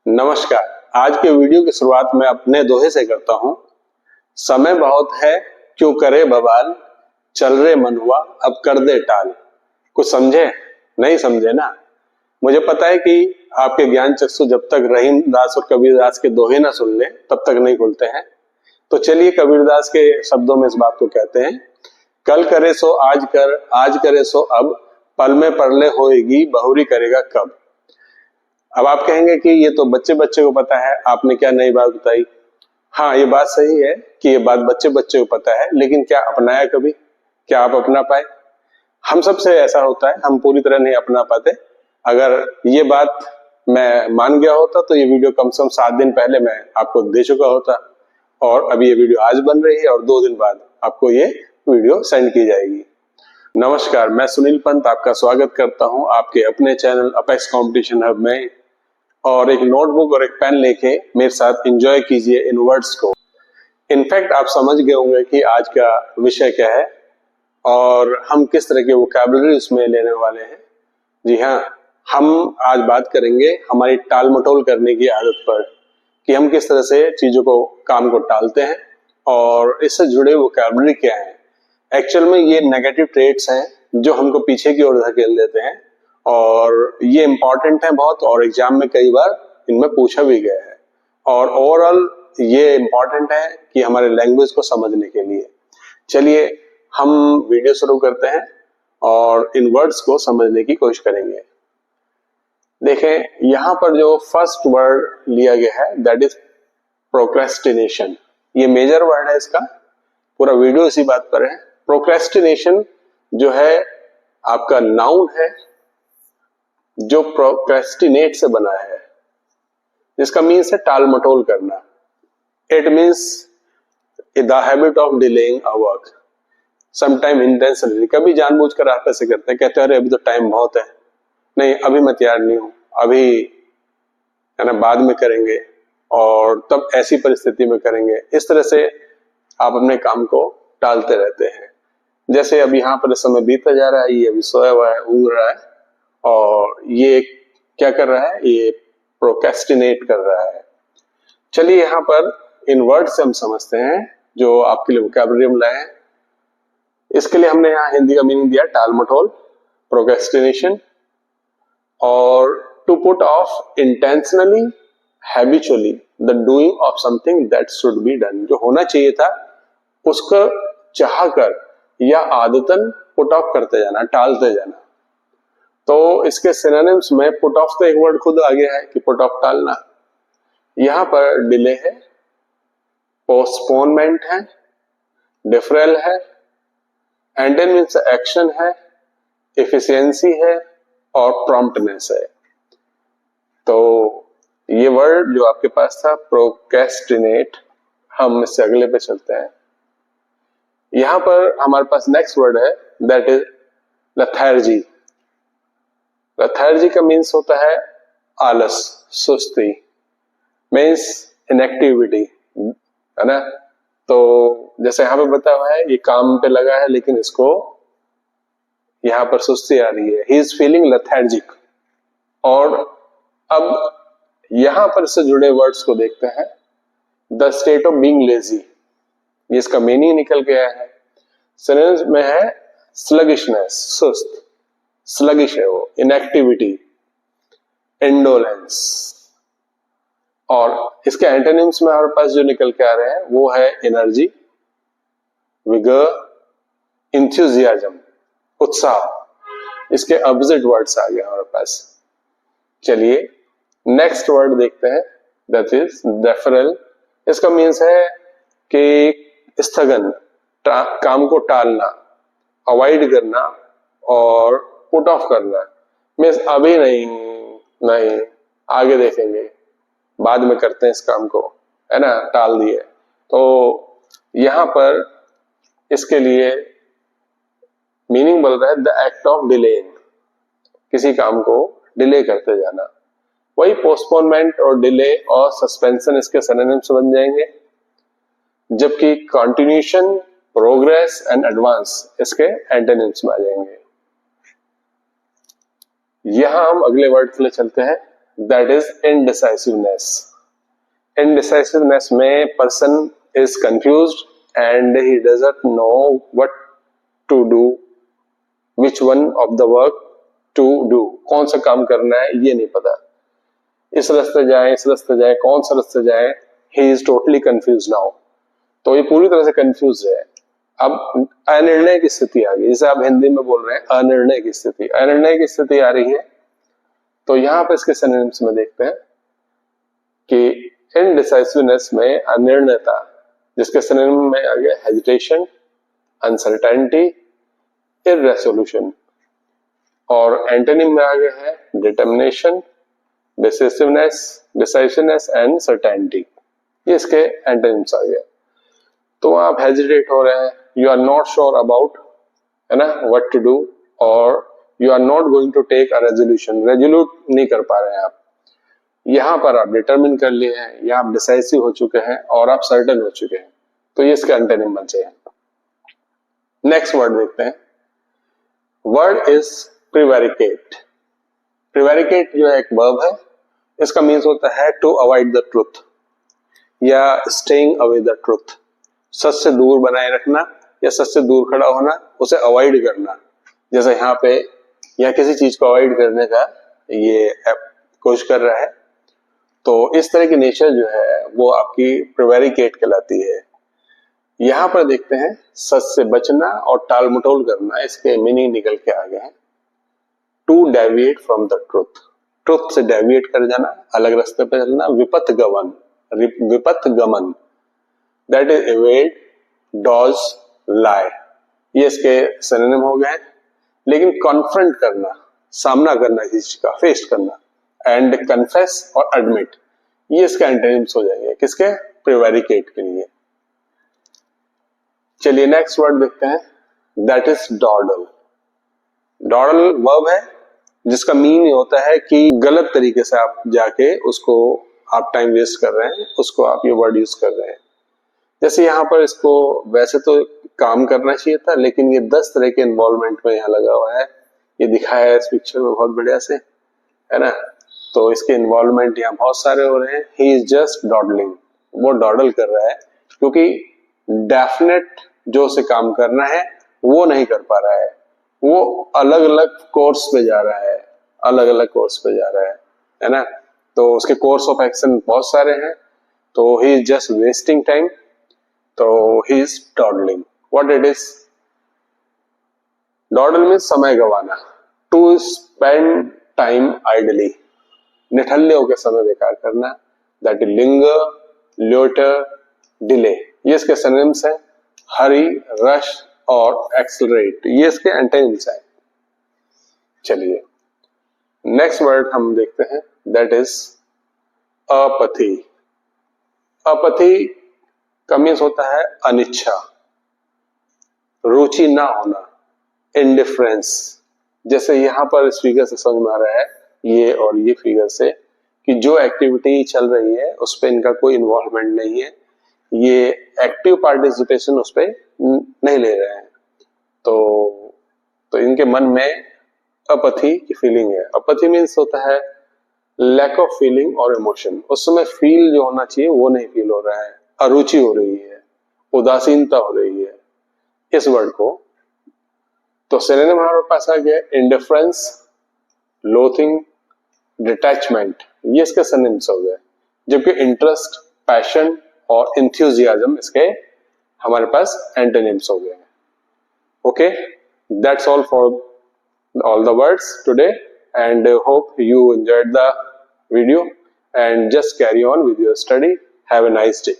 नमस्कार। आज के वीडियो की शुरुआत मैं अपने दोहे से करता हूं। समय बहुत है क्यों करे बवाल, चल रे मनुआ अब कर दे टाल। कुछ समझे? नहीं समझे ना? मुझे पता है कि आपके ज्ञान चक्षु जब तक रहीम दास और कबीरदास के दोहे ना सुन ले तब तक नहीं खुलते हैं। तो चलिए कबीरदास के शब्दों में इस बात को कहते हैं, कल करे सो आज कर, आज करे सो अब, पल में परले होएगी बहुरी करेगा कब। अब आप कहेंगे कि ये तो बच्चे बच्चे को पता है, आपने क्या नई बात बताई। हाँ, ये बात सही है कि ये बात बच्चे बच्चे को पता है, लेकिन क्या अपनाया कभी? क्या आप अपना पाए? हम सबसे ऐसा होता है, हम पूरी तरह नहीं अपना पाते। अगर ये बात मैं मान गया होता तो ये वीडियो कम से कम 7 दिन पहले मैं आपको दे चुका होता, और अभी ये वीडियो आज बन रही है और 2 दिन बाद आपको ये वीडियो सेंड की जाएगी। नमस्कार, मैं सुनील पंत आपका स्वागत करता हूं आपके अपने चैनल अपेक्स कंपटीशन हब में। और एक नोटबुक और एक पेन लेके मेरे साथ एंजॉय कीजिए इन वर्ड्स को। इनफैक्ट आप समझ गए होंगे कि आज का विषय क्या है और हम किस तरह के वोकैबुलरी उसमें लेने वाले हैं। जी हाँ, हम आज बात करेंगे हमारी टाल मटोल करने की आदत पर, कि हम किस तरह से चीजों को, काम को टालते हैं और इससे जुड़े वोकैबुलरी क्या है। एक्चुअल में ये नेगेटिव ट्रेट्स हैं जो हमको पीछे की ओर धकेल देते हैं, और ये इंपॉर्टेंट है बहुत, और एग्जाम में कई बार इनमें पूछा भी गया है। और ओवरऑल ये इंपॉर्टेंट है कि हमारे लैंग्वेज को समझने के लिए। चलिए हम वीडियो शुरू करते हैं और इन वर्ड्स को समझने की कोशिश करेंगे। देखें, यहाँ पर जो फर्स्ट वर्ड लिया गया है दैट इज प्रोक्रेस्टिनेशन। ये मेजर वर्ड है, इसका पूरा वीडियो इसी बात पर है। प्रोक्रेस्टिनेशन जो है आपका नाउन है जो प्रोक्रेस्टिनेट से बना है, जिसका मीन्स है टाल मटोल करना। It means the habit of delaying a work, sometime intentionally. कभी जानबूझकर आप ऐसे करते हैं, कहते हैं अरे अभी तो टाइम बहुत है, नहीं अभी मैं तैयार नहीं हूं, अभी है ना बाद में करेंगे, और तब ऐसी परिस्थिति में करेंगे। इस तरह से आप अपने काम को टालते रहते हैं। जैसे अब यहाँ पर समय बीतता जा रहा है, ये अभी सोया हुआ है, ऊँग रहा है, और ये क्या कर रहा है? ये प्रोक्रेस्टिनेट कर रहा है। चलिए यहाँ पर इन वर्ड से हम समझते हैं जो आपके लिए वोकैबुलरी में लाए हैं। इसके लिए हमने यहाँ हिंदी का मीनिंग दिया टाल मटोल, प्रोक्रेस्टिनेशन, और to put off intentionally, habitually the doing of something that should be done. जो होना चाहिए था उसको चाहकर या आदतन पुट ऑफ करते जाना, टालते जाना। तो इसके सिनोनिम्स में पुट ऑफ तो एक वर्ड खुद आ गया है कि पुट ऑफ टालना। यहां पर डिले है, पोस्टपोनमेंट है, डिफरेल है, एंडन मीन्स एक्शन है, एफिशिएंसी है और प्रॉम्प्टनेस है। तो ये वर्ड जो आपके पास था प्रोक्रेस्टिनेट, हम इससे अगले पे चलते हैं। यहां पर हमारे पास नेक्स्ट वर्ड है दैट इज लेथार्जी। लेथार्जी का मीन्स होता है आलस, सुस्ती, मीन्स इनएक्टिविटी, है ना। तो जैसे यहाँ पे बताया हुआ है, ये काम पे लगा है लेकिन इसको यहाँ पर सुस्ती आ रही है, ही इज फीलिंग लेथार्जिक। और अब यहां पर इससे जुड़े वर्ड्स को देखते हैं। The state of being lazy, ये इसका मीनिंग निकल गया है। सिनोनिम्स में है स्लगिशनेस, सुस्त, स्लगिश है वो, इनएक्टिविटी, इंडोलेंस। और इसके एंटोनिम्स में हमारे पास जो निकल के आ रहे हैं वो है एनर्जी, विगर, इंथुजियाज्म, उत्साह। इसके ऑपोजिट वर्ड्स आ गए हमारे पास। चलिए नेक्स्ट वर्ड देखते हैं दैट इज डेफरेल। इसका मीन्स है कि स्थगन, काम को टालना, अवॉइड करना और पुट ऑफ करना। मीन्स अभी नहीं आगे देखेंगे, बाद में करते हैं इस काम को, है ना, टाल दिए। तो यहां पर इसके लिए मीनिंग बोल रहा है द एक्ट ऑफ डिलेइंग, किसी काम को डिले करते जाना। वही पोस्टपोनमेंट और डिले और सस्पेंशन इसके सिनोनिम्स बन जाएंगे, जबकि कंटिन्यूएशन, प्रोग्रेस एंड एडवांस इसके एंटोनिम्स में आ जाएंगे। यहां हम अगले वर्ड के लिए चलते हैं दैट इज इनडिसाइसिवनेस। इनडिसाइसिवनेस में person is confused and he doesn't know what to do, which one of the work to do, कौन सा काम करना है ये नहीं पता, इस रास्ते जाए इस रास्ते जाए, कौन सा रास्ते जाए, he is totally confuse now. तो ये पूरी तरह से कंफ्यूज है। अब अनिर्णय की स्थिति आ गई, जैसे आप हिंदी में बोल रहे हैं अनिर्णय की स्थिति, अनिर्णय की स्थिति आ रही है। तो यहां पर इसके सिनोनिम्स में देखते हैं कि इनडिसाइसिवनेस में अनिर्णयता, जिसके सिनोनिम में आ गया हेजिटेशन, अनसर्टेनिटी, इररेसोल्यूशन, और एंटोनिम में आ गया है डिटर्मिनेशन, डिसाइसिवनेस एंड सर्टेनिटी। ये इसके एंटोनिम्स आ गए। तो आप हेजिटेट हो रहे हैं, you are not sure about, है ना, व्हाट टू डू, और you are not going to take a resolution, resolute नहीं कर पा रहे हैं आप। यहां पर आप डिटरमिन कर लिए हैं, या आप डिसाइसिव हो चुके हैं, और आप सर्टेन हो चुके हैं। तो ये इसके एंटोनिम बन जाए। नेक्स्ट वर्ड देखते हैं। Word is प्रिवैरिकेट। प्रिवैरिकेट जो है एक वर्ब है, इसका मीन्स होता है टू अवॉइड द ट्रुथ या स्टेइंग अवे द ट्रुथ, सच से दूर बनाए रखना या सच से दूर खड़ा होना, उसे अवॉइड करना। जैसे यहाँ पे या किसी चीज को अवॉइड करने का ये कोशिश कर रहा है, तो इस तरह की नेचर जो है वो आपकी प्रिवैरिकेट कहलाती है। यहां पर देखते हैं सच से बचना और टाल मटोल करना, इसके मीनिंग निकल के आ गए हैं। To deviate from the truth, truth से डेविएट कर जाना, अलग रास्ते पर चलना, विपथ गमन, that is evade, dodge, lie, ये इसके सिनोनिम हो गए। लेकिन कॉन्फ्रंट करना, सामना करना किसी चीज का, फेस करना, एंड कन्फेस और एडमिट, ये इसके एंटोनिम्स हो जाएंगे किसके, प्रिवैरिकेट के लिए। चलिए नेक्स्ट वर्ड देखते हैं, दैट इज डॉडल। डॉडल वर्ब है जिसका मीन होता है कि गलत तरीके से आप जाके उसको आप टाइम वेस्ट कर रहे हैं, उसको आप ये वर्ड यूज कर रहे हैं। जैसे यहाँ पर इसको वैसे तो काम करना चाहिए था, लेकिन ये 10 तरह के इन्वॉल्वमेंट में यहाँ लगा हुआ है, ये दिखाया है इस पिक्चर में बहुत बढ़िया से, है ना। तो इसके इन्वॉल्वमेंट यहाँ बहुत सारे हो रहे हैं। ही इज जस्ट डॉडलिंग, वो डॉडल कर रहा है क्योंकि डेफिनेट जो उसे काम करना है वो नहीं कर पा रहा है, वो अलग अलग कोर्स पे जा रहा है, अलग अलग कोर्स पे जा रहा है ना। तो उसके कोर्स ऑफ एक्शन बहुत सारे हैं, तो he is just wasting time, तो he is dawdling. What it is, dawdle में समय गवाना, टू स्पेंड टाइम आइडली, निठल्ले होकर समय बेकार करना, that is linger, loiter, delay, ये इसके सिनोनिम्स हैं। हरी, रश और एक्सेलरेट, ये इसके एंटोनिम्स हैं। चलिए नेक्स्ट वर्ड हम देखते हैं, दैट इज अपथी। अपथी का मीन्स होता है अनिच्छा, रुचि ना होना, इंडिफरेंस। जैसे यहां पर इस फिगर से समझ में आ रहा है, ये और ये फिगर से, कि जो एक्टिविटी चल रही है उस पर इनका कोई इन्वॉल्वमेंट नहीं है, ये एक्टिव पार्टिसिपेशन उस पर नहीं ले रहे हैं, तो इनके मन में अपथी की फीलिंग है। अपथी मीन्स होता है लैक ऑफ फीलिंग और इमोशन, उस समय फील जो होना चाहिए वो नहीं फील हो रहा है, अरुचि हो रही है, उदासीनता हो रही है, इस वर्ड को। तो सिनोनिम हमारे पास आ गया इंडिफरेंस, लोथिंग, डिटैचमेंट, ये इसके सिनोनिम्स हो गए। जबकि इंटरेस्ट, पैशन और इंथुजियाज्म इसके हमारे पास एंटोनिम्स हो गए। Okay, that's all for all the words today, and hope you enjoyed the video, and just carry on with your study. Have a nice day.